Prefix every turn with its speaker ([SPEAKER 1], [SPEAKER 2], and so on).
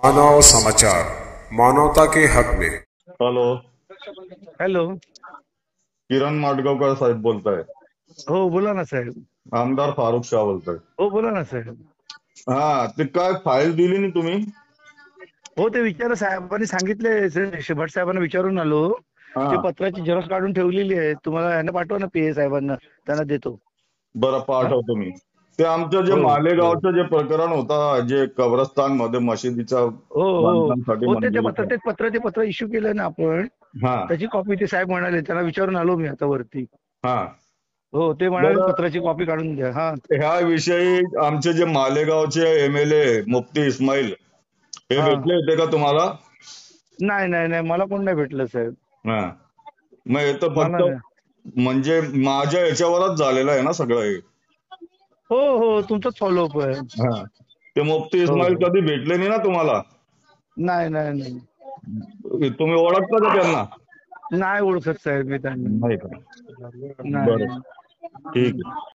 [SPEAKER 1] मानव समाचार, मानवता के हक में।
[SPEAKER 2] Hello,
[SPEAKER 3] hello.
[SPEAKER 2] किरण माडगावकर साहेब बोलताय.
[SPEAKER 3] हो बोला ना साहेब.
[SPEAKER 2] आमदार फारुख शाह बोलतोय.
[SPEAKER 3] हो बोला ना साहेब.
[SPEAKER 2] ते काय फाईल दिली नाही तुम्ही?
[SPEAKER 3] हो ते विचार साहेबांनी सांगितले, भट साहेबांना विचारून आलो.
[SPEAKER 2] हा,
[SPEAKER 3] ते पत्राची झेरॉक्स काढून ठेवलेली आहे, तुम्हाला यांना पाठवा ना पीए साहेबांना, त्यांना देतो.
[SPEAKER 2] बरं
[SPEAKER 3] हा?
[SPEAKER 2] पाठवतो मी. ते आमचं जे
[SPEAKER 3] हो हो
[SPEAKER 2] मालेगावचं जे प्रकरण होता, जे कब्रस्तान मध्ये मशिदीच्या
[SPEAKER 3] हो हो
[SPEAKER 2] बांधकामासाठी
[SPEAKER 3] हो
[SPEAKER 2] मंजुरीचं.
[SPEAKER 3] ते पत्र इश्यू केलं ना आपण,
[SPEAKER 2] हा
[SPEAKER 3] त्याची कॉपी ते साहेब म्हणाले, त्यांना विचारून आलो मी आता वरती.
[SPEAKER 2] हा.
[SPEAKER 3] हो ते म्हणाले
[SPEAKER 2] बरं,
[SPEAKER 3] पत्राची कॉपी काढून द्या. हा
[SPEAKER 2] ह्या विषयी आमचे जे मालेगावचे एमएलए मुफ्ती इस्माईल हे
[SPEAKER 3] हा.
[SPEAKER 2] भेटले होते का तुम्हाला?
[SPEAKER 3] नाही नाही नाही, मला कोण नाही भेटलं साहेब.
[SPEAKER 2] हा. मग हे तर
[SPEAKER 3] मला
[SPEAKER 2] फक्त
[SPEAKER 3] नाही.
[SPEAKER 2] म्हणजे माझ्या याच्यावरच झालेलं आहे ना सगळं हे.
[SPEAKER 3] हो हो तुमचाच फॉलोअप आहे.
[SPEAKER 2] हा. ते मुफ्ती
[SPEAKER 3] हो
[SPEAKER 2] इस्माईल
[SPEAKER 3] हो.
[SPEAKER 2] कधी भेटले नाही ना तुम्हाला?
[SPEAKER 3] नाही नाही नाही
[SPEAKER 2] तुम्ही ओळखता का त्यांना?
[SPEAKER 3] नाही ओळखत साहेब मी त्यांना.
[SPEAKER 2] नाही का?
[SPEAKER 3] नाही
[SPEAKER 2] बरं,
[SPEAKER 3] नाही.
[SPEAKER 2] ठीक आहे.